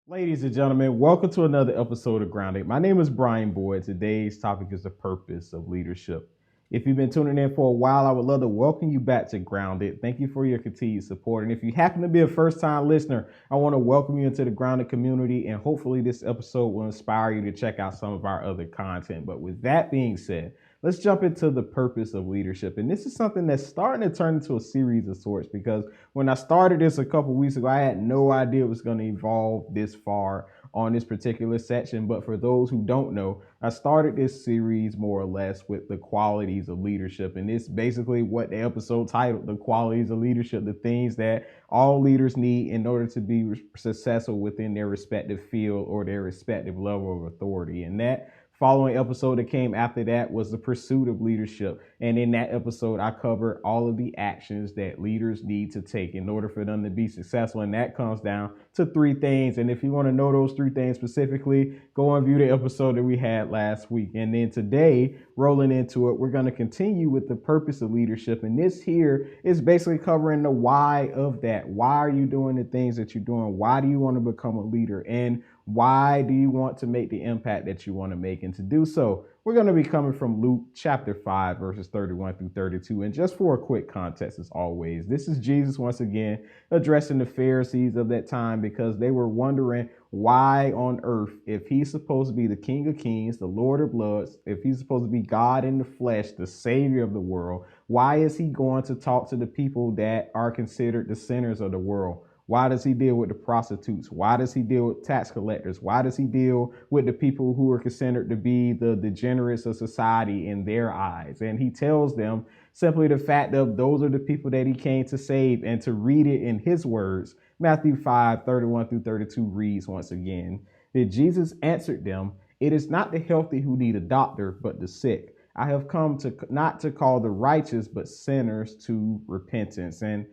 Ladies and gentlemen, welcome to another episode of Grounded. My name is Brian Boyd. Today's topic is the purpose of leadership. If you've been tuning in for a while, I would love to welcome you back to Grounded. Thank you for your continued support. And if you happen to be a first time listener, I want to welcome you into the Grounded community. And hopefully, this episode will inspire you to check out some of our other content. But with that being said, let's jump into the purpose of leadership. And this is something that's starting to turn into a series of sorts because when I started this a couple weeks ago, I had no idea it was going to evolve this far on this particular section. But for those who don't know, I started this series more or less with the qualities of leadership. And it's basically what the episode titled, The Qualities of Leadership, the things that all leaders need in order to be successful within their respective field or their respective level of authority. And that following episode that came after that was the pursuit of leadership. And in that episode, I covered all of the actions that leaders need to take in order for them to be successful. And that comes down to three things. And if you want to know those three things specifically, go and view the episode that we had last week. And then today, rolling into it, we're going to continue with the purpose of leadership. And this here is basically covering the why of that. Why are you doing the things that you're doing? Why do you want to become a leader? And why do you want to make the impact that you want to make? And to do so, we're going to be coming from Luke chapter 5, verses 31 through 32. And just for a quick context, as always, this is Jesus once again addressing the Pharisees of that time because they were wondering why on earth, if he's supposed to be the King of Kings, the Lord of Lords, if he's supposed to be God in the flesh, the Savior of the world, why is he going to talk to the people that are considered the sinners of the world? Why does he deal with the prostitutes? Why does he deal with tax collectors? Why does he deal with the people who are considered to be the degenerates of society in their eyes? And he tells them simply the fact of those are the people that he came to save. And to read it in his words, Matthew 5, 31 through 32 reads once again, that Jesus answered them, "It is not the healthy who need a doctor, but the sick. I have come to not to call the righteous, but sinners to repentance." And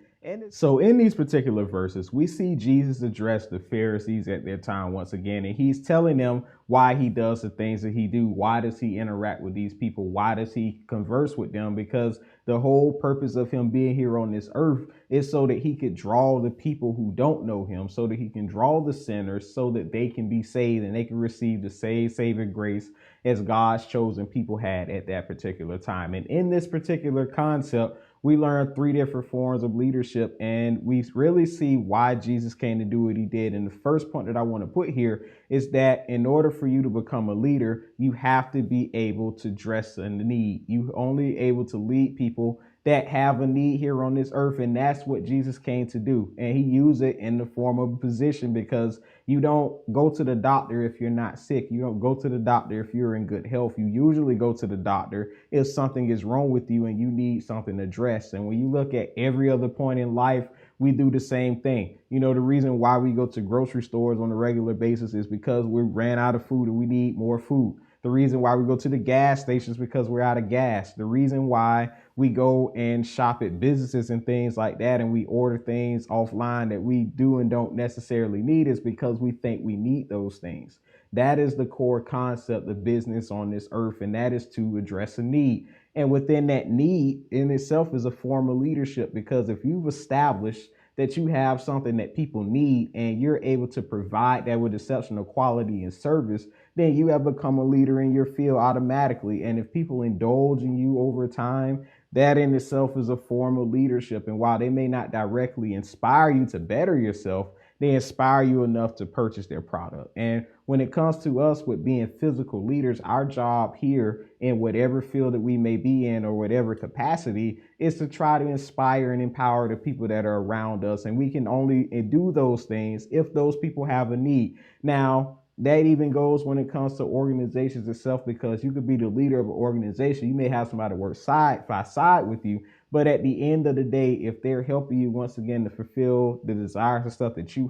so in these particular verses, we see Jesus address the Pharisees at their time once again, and he's telling them why he does the things that he do. Why does he interact with these people? Why does he converse with them? Because the whole purpose of him being here on this earth is so that he could draw the people who don't know him, so that he can draw the sinners so that they can be saved and they can receive the saving grace as God's chosen people had at that particular time. And in this particular concept, we learn three different forms of leadership, and we really see why Jesus came to do what he did. And the first point that I want to put here is that in order for you to become a leader, you have to be able to address a need. You only able to lead people that have a need here on this earth, and that's what Jesus came to do. And he used it in the form of a position because you don't go to the doctor if you're not sick. You don't go to the doctor if you're in good health. You usually go to the doctor if something is wrong with you and you need something addressed. And when you look at every other point in life, we do the same thing. You know, the reason why we go to grocery stores on a regular basis is because we ran out of food and we need more food. The reason why we go to the gas stations is because we're out of gas. The reason why we go and shop at businesses and things like that and we order things offline that we do and don't necessarily need is because we think we need those things. That is the core concept of business on this earth, and that is to address a need. And within that need in itself is a form of leadership, because if you've established that you have something that people need and you're able to provide that with exceptional quality and service, then you have become a leader in your field automatically. And if people indulge in you over time, that in itself is a form of leadership. And while they may not directly inspire you to better yourself, they inspire you enough to purchase their product. And when it comes to us with being physical leaders, our job here in whatever field that we may be in or whatever capacity is to try to inspire and empower the people that are around us. And we can only do those things if those people have a need. Now, that even goes when it comes to organizations itself, because you could be the leader of an organization. You may have somebody work side by side with you, but at the end of the day, if they're helping you once again to fulfill the desires and stuff that you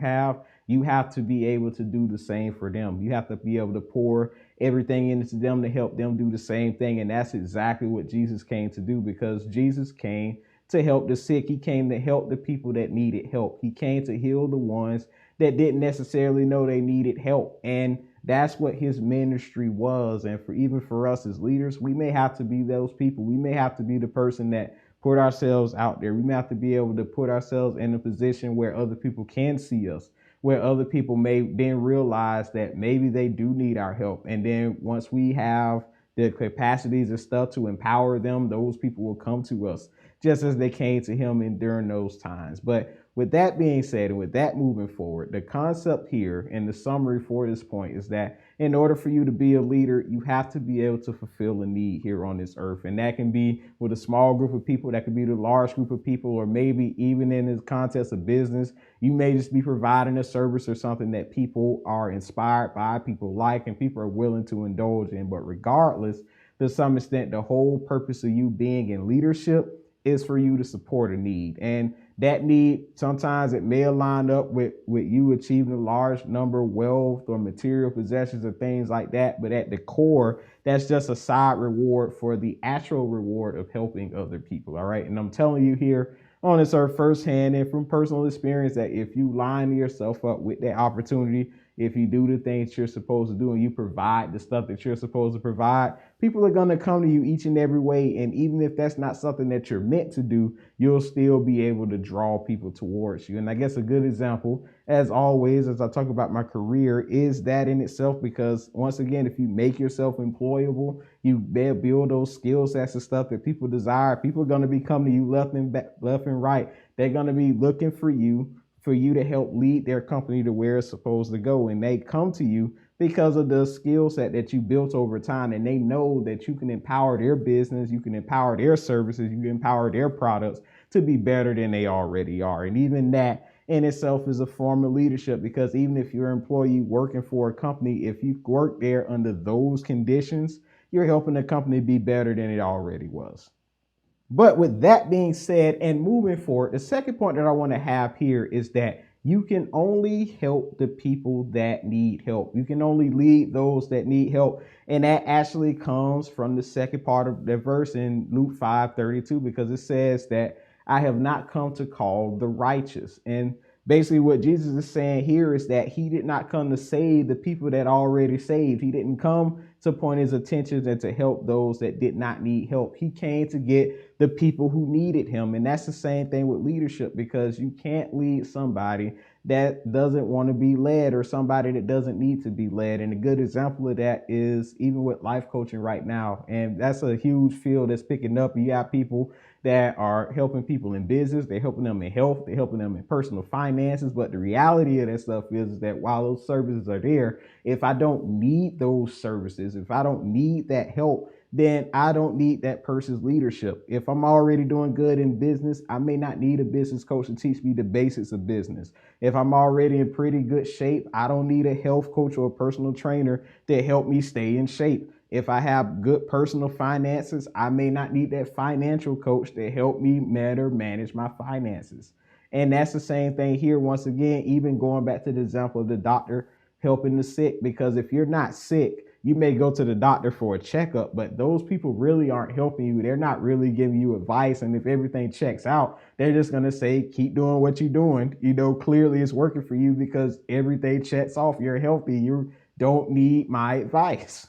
have to be able to do the same for them. You have to be able to pour everything into them to help them do the same thing. And that's exactly what Jesus came to do, because Jesus came to help the sick. He came to help the people that needed help. He came to heal the ones that didn't necessarily know they needed help. And that's what his ministry was. And even for us as leaders, we may have to be those people. We may have to be the person that put ourselves out there. We may have to be able to put ourselves in a position where other people can see us. where other people may then realize that maybe they do need our help. And then once we have the capacities and stuff to empower them, those people will come to us just as they came to him in during those times. But with that being said, and with that moving forward, the concept here and the summary for this point is that in order for you to be a leader, you have to be able to fulfill a need here on this earth. And that can be with a small group of people, that could be the large group of people, or maybe even in the context of business, you may just be providing a service or something that people are inspired by, people like, and people are willing to indulge in. But regardless, to some extent, the whole purpose of you being in leadership is for you to support a need. And that need, sometimes it may align up with you achieving a large number of wealth or material possessions or things like that. But at the core, that's just a side reward for the actual reward of helping other people. All right. And I'm telling you here on this earth firsthand and from personal experience that if you line yourself up with that opportunity, if you do the things you're supposed to do and you provide the stuff that you're supposed to provide, people are going to come to you each and every way. And even if that's not something that you're meant to do, you'll still be able to draw people towards you. And I guess a good example, as always, as I talk about my career, is that in itself, because once again, if you make yourself employable, you build those skill sets and stuff that people desire, people are going to be coming to you left and right. They're going to be looking for you to help lead their company to where it's supposed to go. And they come to you because of the skill set that you built over time. And they know that you can empower their business, you can empower their services, you can empower their products to be better than they already are. And even that in itself is a form of leadership, because even if you're an employee working for a company, if you work there under those conditions, you're helping the company be better than it already was. But with that being said, and moving forward, the second point that I want to have here is that you can only help the people that need help. You can only lead those that need help. And that actually comes from the second part of the verse in Luke 5:32, because it says that I have not come to call the righteous. And basically what Jesus is saying here is that he did not come to save the people that already saved. He didn't come to point his attention and to help those that did not need help. He came to get the people who needed him. And that's the same thing with leadership, because you can't lead somebody that doesn't want to be led, or somebody that doesn't need to be led. And a good example of that is even with life coaching right now. And that's a huge field that's picking up. You have people that are helping people in business, they're helping them in health, they're helping them in personal finances. But the reality of that stuff is that while those services are there, if I don't need those services, if I don't need that help, then I don't need that person's leadership. If I'm already doing good in business, I may not need a business coach to teach me the basics of business. If I'm already in pretty good shape, I don't need a health coach or a personal trainer to help me stay in shape. If I have good personal finances, I may not need that financial coach to help me better manage my finances. And that's the same thing here. Once again, even going back to the example of the doctor helping the sick, because if you're not sick, you may go to the doctor for a checkup, but those people really aren't helping you. They're not really giving you advice. And if everything checks out, they're just going to say, keep doing what you're doing. Clearly it's working for you because everything checks off. You're healthy. You don't need my advice.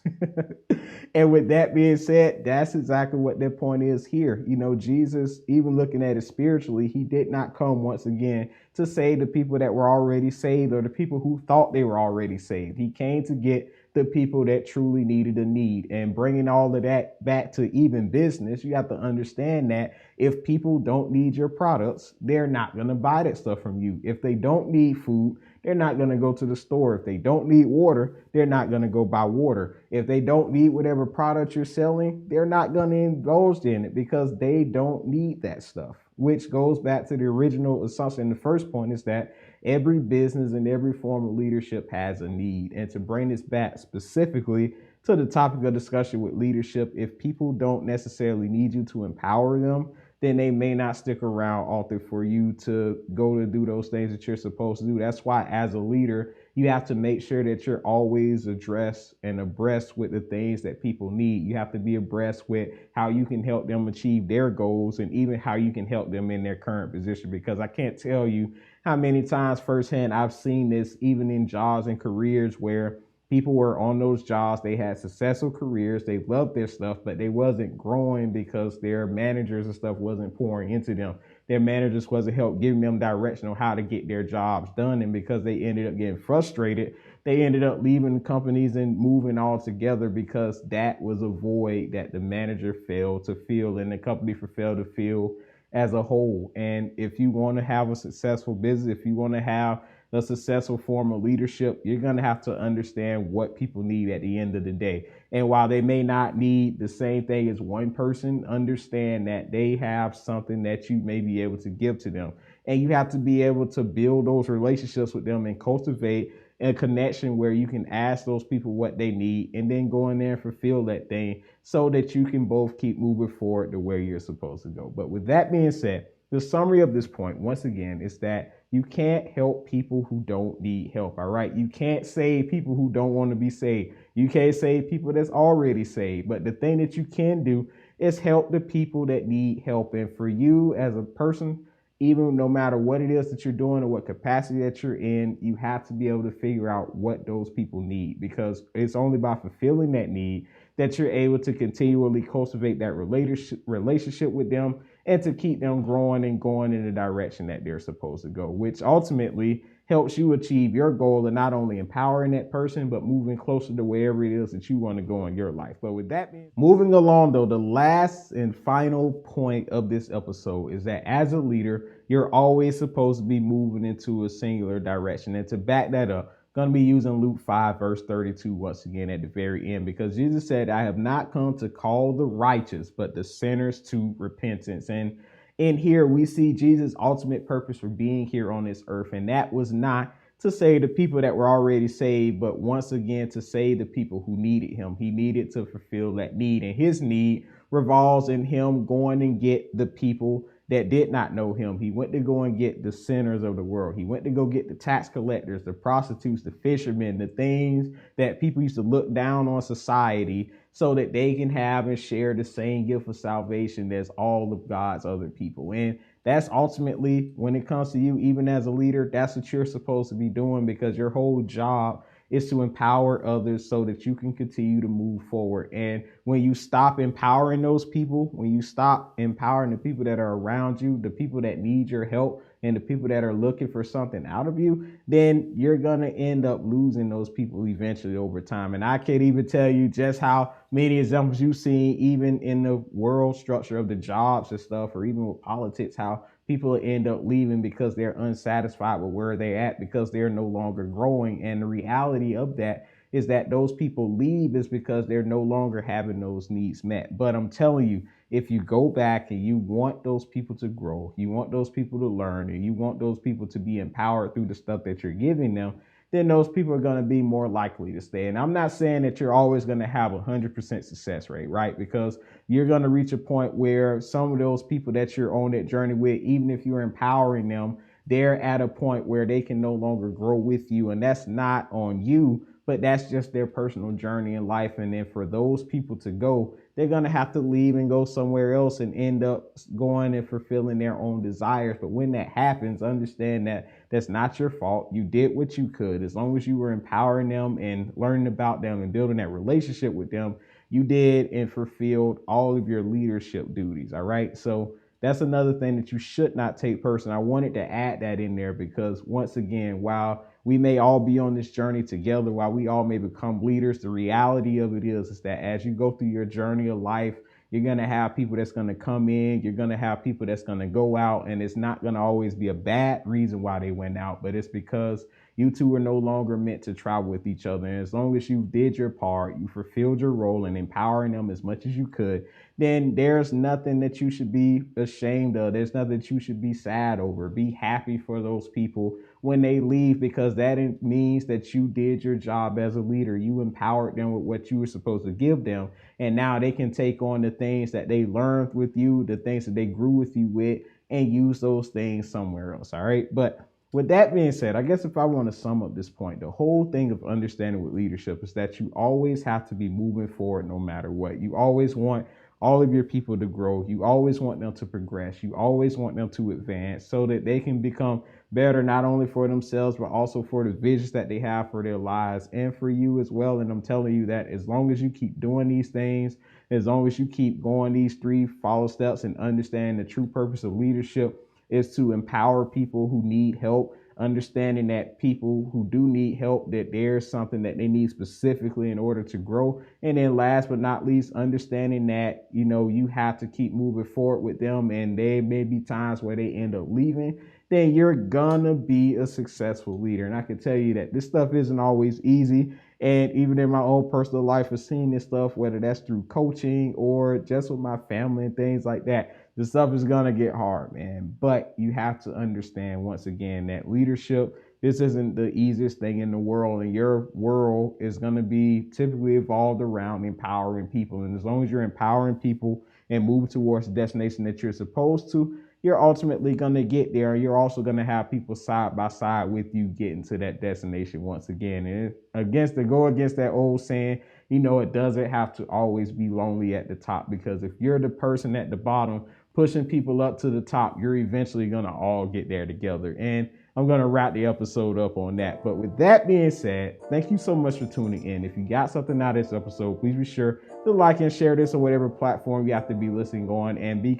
And with that being said, that's exactly what their point is here. Jesus, even looking at it spiritually, he did not come once again to save the people that were already saved or the people who thought they were already saved. He came to get the people that truly needed a need. And bringing all of that back to even business, you have to understand that if people don't need your products, they're not going to buy that stuff from you. If they don't need food, they're not going to go to the store. If they don't need water, they're not going to go buy water. If they don't need whatever product you're selling, they're not going to indulge in it because they don't need that stuff, which goes back to the original assumption. The first point is that every business and every form of leadership has a need. And to bring this back specifically to the topic of discussion with leadership, if people don't necessarily need you to empower them, then they may not stick around often for you to go to do those things that you're supposed to do. That's why as a leader, you have to make sure that you're always addressed and abreast with the things that people need. You have to be abreast with how you can help them achieve their goals and even how you can help them in their current position. Because I can't tell you how many times firsthand I've seen this, even in jobs and careers where People were on those jobs, they had successful careers, they loved their stuff, but they wasn't growing because their managers and stuff wasn't pouring into them. Their managers wasn't help giving them direction on how to get their jobs done. And because they ended up getting frustrated, they ended up leaving companies and moving altogether because that was a void that the manager failed to fill and the company failed to fill as a whole. And if you want to have a successful business, if you want to have a successful form of leadership, you're going to have to understand what people need at the end of the day. And while they may not need the same thing as one person, understand that they have something that you may be able to give to them. And you have to be able to build those relationships with them and cultivate a connection where you can ask those people what they need and then go in there and fulfill that thing so that you can both keep moving forward to where you're supposed to go. But with that being said, the summary of this point, once again, is that you can't help people who don't need help. All right. You can't save people who don't want to be saved. You can't save people that's already saved. But the thing that you can do is help the people that need help. And for you as a person, even no matter what it is that you're doing or what capacity that you're in, you have to be able to figure out what those people need, because it's only by fulfilling that need that you're able to continually cultivate that relationship with them and to keep them growing and going in the direction that they're supposed to go, which ultimately helps you achieve your goal of not only empowering that person, but moving closer to wherever it is that you want to go in your life. But with that being, moving along though, the last and final point of this episode is that as a leader, you're always supposed to be moving into a singular direction. And to back that up, I'm going to be using Luke 5 verse 32 once again at the very end, because Jesus said, I have not come to call the righteous, but the sinners to repentance. And in here, we see Jesus' ultimate purpose for being here on this earth. And that was not to save the people that were already saved, but once again, to save the people who needed him. He needed to fulfill that need. And his need revolves in him going and get the people that did not know him. He went to go and get the sinners of the world. He went to go get the tax collectors, the prostitutes, the fishermen, the things that people used to look down on society, so that they can have and share the same gift of salvation as all of God's other people. And that's ultimately, when it comes to you, even as a leader, that's what you're supposed to be doing, because your whole job is to empower others so that you can continue to move forward. And when you stop empowering those people, when you stop empowering the people that are around you, the people that need your help, and the people that are looking for something out of you, then you're going to end up losing those people eventually over time. And I can't even tell you just how many examples you've seen, even in the world structure of the jobs and stuff, or even with politics, how people end up leaving because they're unsatisfied with where they're at, because they're no longer growing. And the reality of that is that those people leave is because they're no longer having those needs met. But I'm telling you, if you go back and you want those people to grow, you want those people to learn, and you want those people to be empowered through the stuff that you're giving them, then those people are going to be more likely to stay. And I'm not saying that you're always going to have 100% success rate, right? Because you're going to reach a point where some of those people that you're on that journey with, even if you're empowering them, they're at a point where they can no longer grow with you. And that's not on you, but that's just their personal journey in life. And then for those people to go, they're going to have to leave and go somewhere else and end up going and fulfilling their own desires. But when that happens, understand that that's not your fault. You did what you could. As long as you were empowering them and learning about them and building that relationship with them, you did and fulfilled all of your leadership duties. All right. So that's another thing that you should not take personally. I wanted to add that in there because, once again, while we may all be on this journey together, while we all may become leaders, the reality of it is that as you go through your journey of life, you're going to have people that's going to come in, you're going to have people that's going to go out, and it's not going to always be a bad reason why they went out, but it's because you two are no longer meant to travel with each other. And as long as you did your part, you fulfilled your role in empowering them as much as you could, then there's nothing that you should be ashamed of. There's nothing that you should be sad over. Be happy for those people when they leave, because that means that you did your job as a leader. You empowered them with what you were supposed to give them. And now they can take on the things that they learned with you, the things that they grew with you with, and use those things somewhere else. All right. But with that being said, I guess if I want to sum up this point, the whole thing of understanding with leadership is that you always have to be moving forward no matter what. You always want all of your people to grow. You always want them to progress. You always want them to advance so that they can become better, not only for themselves, but also for the visions that they have for their lives and for you as well. And I'm telling you that as long as you keep doing these things, as long as you keep going these 3 follow steps and understand the true purpose of leadership is to empower people who need help, understanding that people who do need help, that there's something that they need specifically in order to grow. And then last but not least, understanding that, you have to keep moving forward with them. And there may be times where they end up leaving, then you're gonna be a successful leader. And I can tell you that this stuff isn't always easy. And even in my own personal life of seeing this stuff, whether that's through coaching or just with my family and things like that, the stuff is going to get hard, man. But you have to understand, once again, that leadership, this isn't the easiest thing in the world. And your world is going to be typically evolved around empowering people. And as long as you're empowering people and move towards the destination that you're supposed to, you're ultimately going to get there. You're also going to have people side by side with you getting to that destination once again. And against that old saying, it doesn't have to always be lonely at the top, because if you're the person at the bottom pushing people up to the top, you're eventually going to all get there together. And I'm going to wrap the episode up on that. But with that being said, thank you so much for tuning in. If you got something out of this episode, please be sure to like and share this on whatever platform you have to be listening on, and be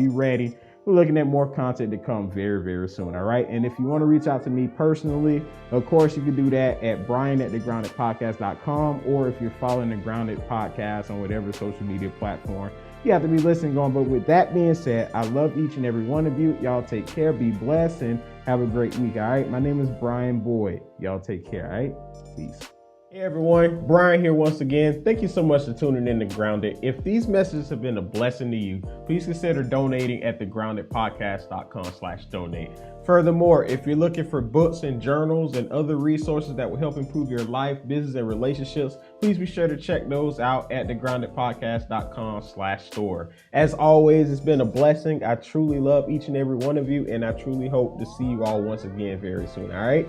ready. We're looking at more content to come very, very soon. All right. And if you want to reach out to me personally, of course, you can do that at brian@thegroundedpodcast.com, or if you're following the Grounded Podcast on whatever social media platform you have to be listening on. But with that being said, I love each and every one of you. Y'all take care, be blessed, and have a great week. All right. My name is Brian Boyd. Y'all take care. All right. Peace. Hey everyone, Brian here once again. Thank you so much for tuning in to Grounded. If these messages have been a blessing to you, please consider donating at thegroundedpodcast.com/donate. Furthermore, if you're looking for books and journals and other resources that will help improve your life, business, and relationships, please be sure to check those out at thegroundedpodcast.com/store. As always, it's been a blessing. I truly love each and every one of you, and I truly hope to see you all once again very soon. All right.